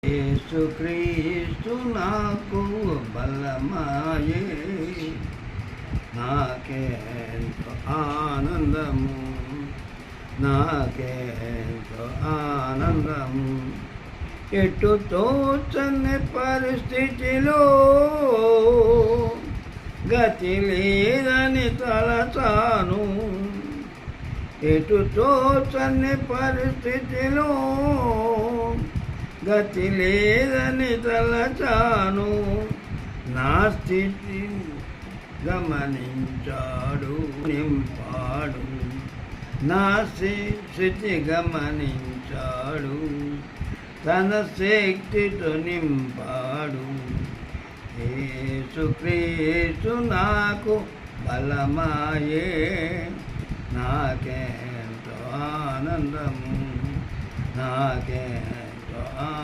యేసుక్రీస్తు నాకు బలమాయే, నాకెంతో ఆనందము, నాకెంతో ఆనందము. ఎటు తోచని పరిస్థితిలో గతి లేదని తలచాను, ఎటు తోచని పరిస్థితిలో గతి లేదని తలచాను. నా స్థితి గమనించాడు నింపాడు, నా స్థితి గమనించాడు, తన శక్తితో నింపాడు. యేసుక్రీస్తు నాకు బలమాయే, నాకెంతో ఆనందము, నాకెంతో